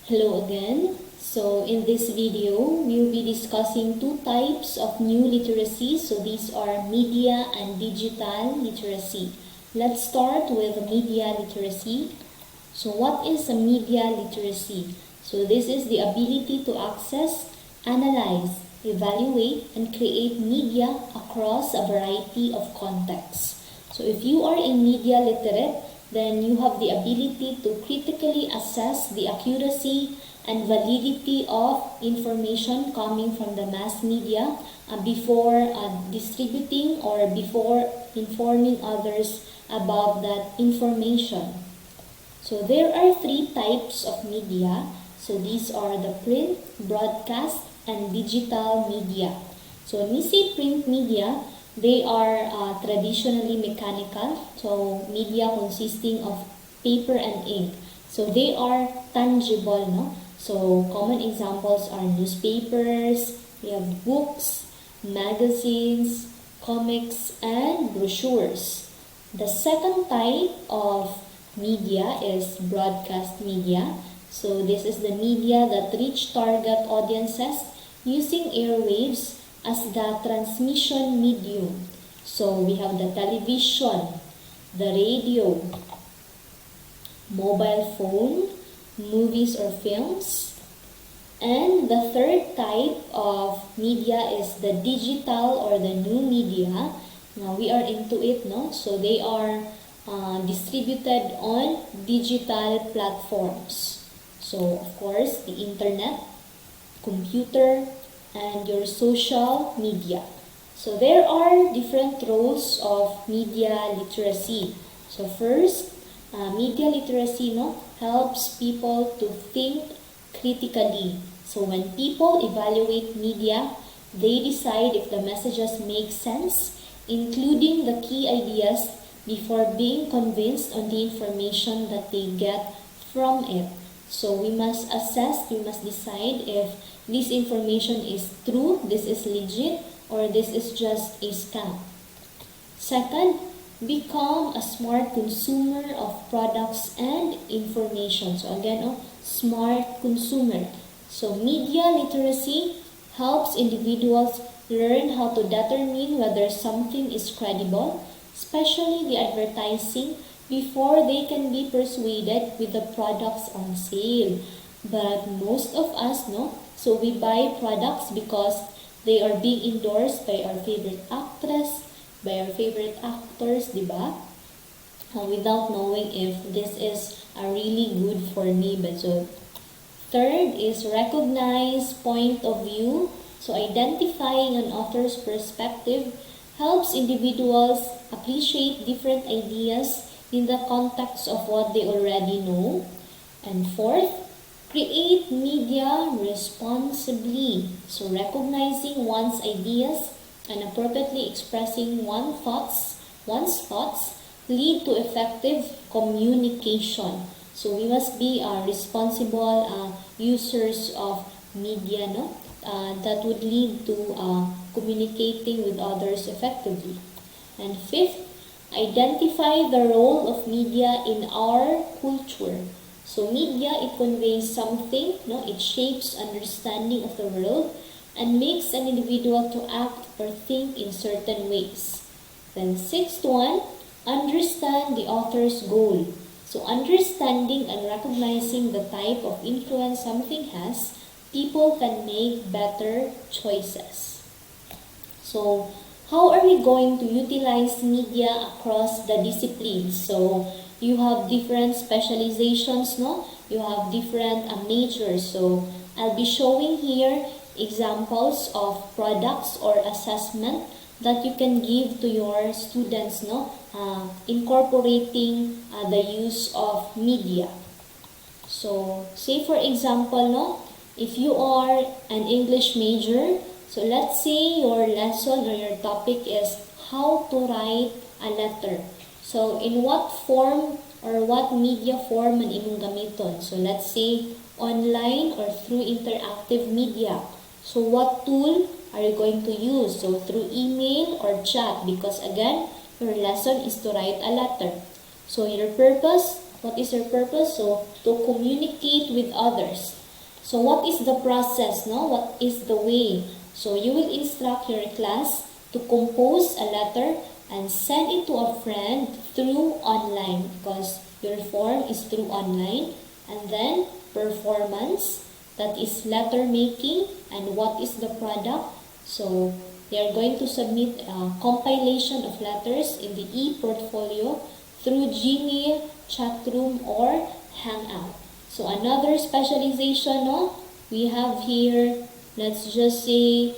Hello again. So in this video, we'll be discussing two types of new literacy. So these are media and digital literacy. Let's start with media literacy. So what is a media literacy? So this is the ability to access, analyze, evaluate, and create media across a variety of contexts. So if you are a media literate, then you have the ability to critically assess the accuracy and validity of information coming from the mass media before distributing or before informing others about that information. So there are three types of media. So these are the print, broadcast, and digital media. So when we say print media, they are traditionally mechanical. So media consisting of paper and ink. So they are tangible, no? So common examples are newspapers, we have books, magazines, comics, and brochures. The second type of media is broadcast media. So this is the media that reach target audiences using airwaves as the transmission medium. So we have the television, the radio, mobile phone, movies or films. And the third type of media is the digital or the new media. Now we are into it, no? So they are distributed on digital platforms. So of course, the internet, computer, and your social media. So there are different roles of media literacy. So first, media literacy helps people to think critically. So when people evaluate media, they decide if the messages make sense, including the key ideas, before being convinced on the information that they get from it. So we must assess, we must decide if this information is true, this is legit, or this is just a scam. Second, become a smart consumer of products and information. So again, smart consumer. So media literacy helps individuals learn how to determine whether something is credible, especially the advertising, before they can be persuaded with the products on sale. But most of us so we buy products because they are being endorsed by our favorite actress, by our favorite actors, diba? Without knowing if this is really good for me. But so third is recognize point of view. So identifying an author's perspective helps individuals appreciate different ideas in the context of what they already know. And fourth, create media responsibly. So recognizing one's ideas and appropriately expressing one's thoughts lead to effective communication. So we must be responsible users of media, that would lead to communicating with others effectively. And fifth, identify the role of media in our culture. So media, it conveys something, it shapes understanding of the world and makes an individual to act or think in certain ways. Then sixth one, understand the author's goal. So understanding and recognizing the type of influence something has, people can make better choices. So how are we going to utilize media across the disciplines? So you have different specializations, You have different majors. So I'll be showing here examples of products or assessment that you can give to your students, incorporating the use of media. So say for example, if you are an English major, so let's say your lesson or your topic is how to write a letter. So in what form or what media form man imong gamiton? So let's say online or through interactive media. So what tool are you going to use? So through email or chat, because again, your lesson is to write a letter. So your purpose, what is your purpose? So to communicate with others. So what is the process, no? What is the way? So you will instruct your class to compose a letter and send it to a friend through online, because your form is through online. And then performance, that is letter making, and what is the product. So they are going to submit a compilation of letters in the e-portfolio through Gmail, chatroom, or Hangout. So another specialization, no? We have here, let's just say,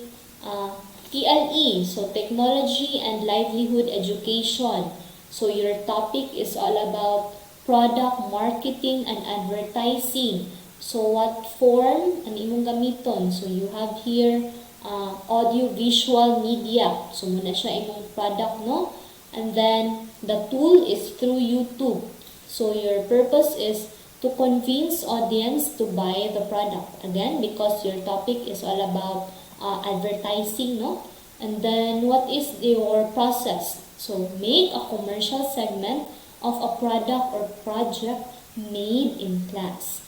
TLE, so Technology and Livelihood Education. So your topic is all about product marketing and advertising. So what form ang imong gamiton? So you have here audio-visual media. So muna siya imong product, no? And then the tool is through YouTube. So your purpose is to convince audience to buy the product. Again, because your topic is all about advertising, no? And then what is your process? So make a commercial segment of a product or project made in class.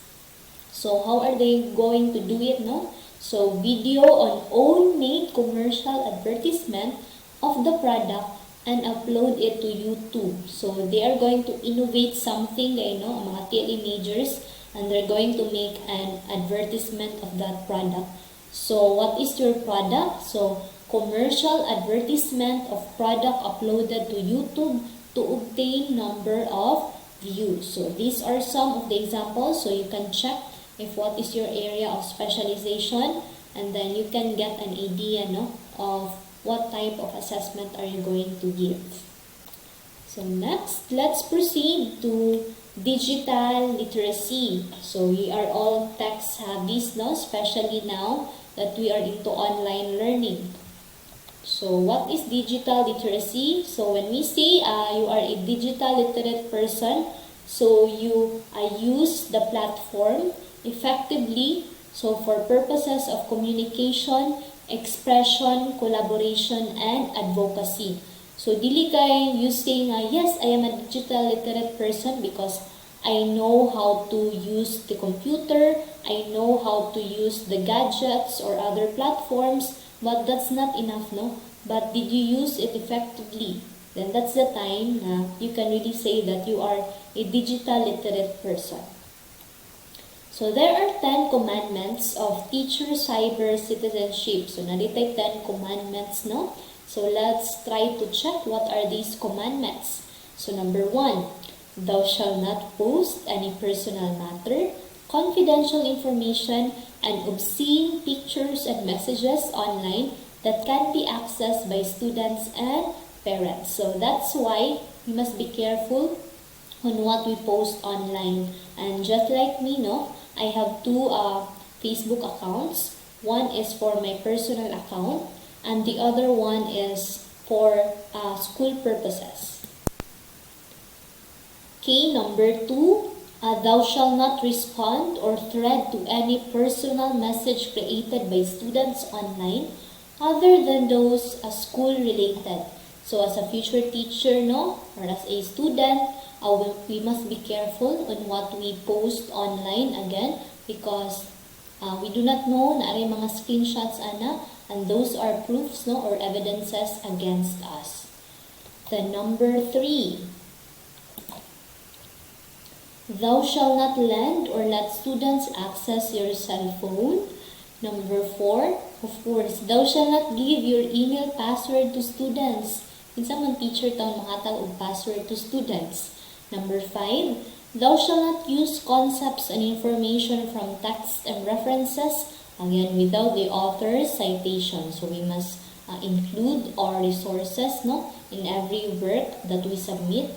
So how are they going to do it, no? So video on own made commercial advertisement of the product and upload it to YouTube. So they are going to innovate something, mga TLE majors, and they're going to make an advertisement of that product. So what is your product? So commercial advertisement of product uploaded to YouTube to obtain number of views. So these are some of the examples, so you can check if what is your area of specialization, and then you can get an idea, no, of what type of assessment are you going to give. So next, let's proceed to digital literacy. So we are all tech-savvy, no? Especially now that we are into online learning. So what is digital literacy? So when we say you are a digital literate person, so you use the platform effectively, so for purposes of communication, expression, collaboration, and advocacy. So dili kay you say nga, yes, I am a digital literate person because I know how to use the computer, I know how to use the gadgets or other platforms, but that's not enough, no? But did you use it effectively? Then that's the time na you can really say that you are a digital literate person. So there are 10 commandments of teacher cyber citizenship. So naritay 10 commandments, no? So let's try to check what are these commandments. So number 1, thou shalt not post any personal matter, confidential information, and obscene pictures and messages online that can be accessed by students and parents. So that's why we must be careful on what we post online. And just like me, no, I have 2 Facebook accounts. One is for my personal account, and the other one is for school purposes. Okay, number 2, thou shalt not respond or thread to any personal message created by students online other than those school related. So as a future teacher, no, or as a student, we must be careful on what we post online again, because we do not know na ay mga screenshots and those are proofs, no, or evidences against us. The number 3, thou shalt not lend or let students access your cell phone. Number 4, of course, thou shalt not give your email password to students. Kinsa man teacher taon manghatag og password to students. Number 5, thou shalt not use concepts and information from text and references, again, without the author's citation. So we must include our resources, no, in every work that we submit.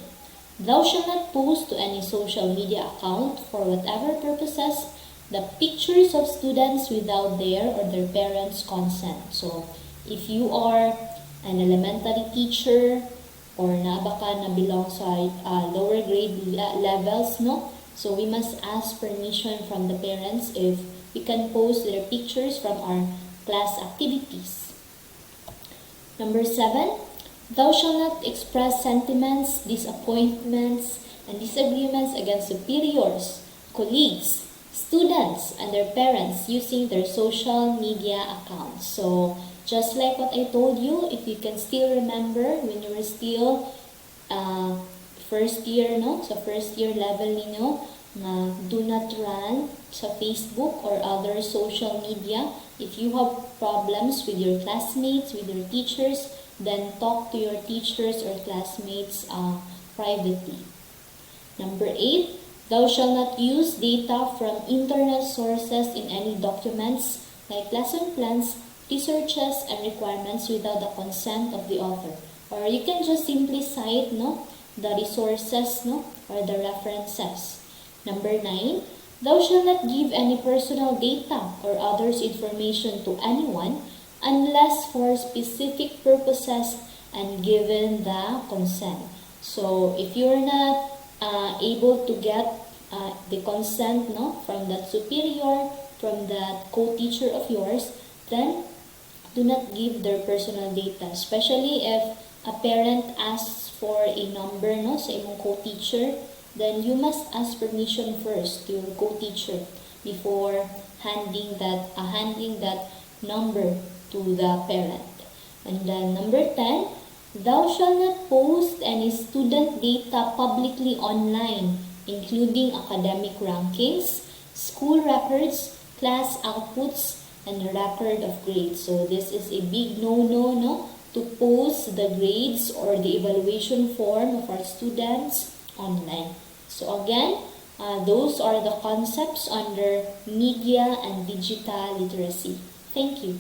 Thou shalt not post to any social media account for whatever purposes the pictures of students without their or their parents' consent. So if you are an elementary teacher or baka na belong sa lower grade levels, no? So we must ask permission from the parents if we can post their pictures from our class activities. Number 7, thou shalt not express sentiments, disappointments, and disagreements against superiors, colleagues, students and their parents using their social media accounts. So, just like what I told you, if you can still remember when you were still first year, no? So, first year level ninyo, do not run sa Facebook or other social media. If you have problems with your classmates, with your teachers, then talk to your teachers or classmates privately. Number 8, thou shalt not use data from internal sources in any documents like lesson plans, researches, and requirements without the consent of the author. Or you can just simply cite the resources or the references. Number 9, thou shalt not give any personal data or others information to anyone unless for specific purposes and given the consent. So if you're not able to get the consent from that superior, from that co-teacher of yours, then do not give their personal data, especially if a parent asks for a number sa imong co-teacher. Then you must ask permission first to your co-teacher before handing that number to the parent. And then number 10, thou shalt not post any student data publicly online, including academic rankings, school records, class outputs, and record of grades. So this is a big no, to post the grades or the evaluation form of our students online. So again, those are the concepts under media and digital literacy. Thank you.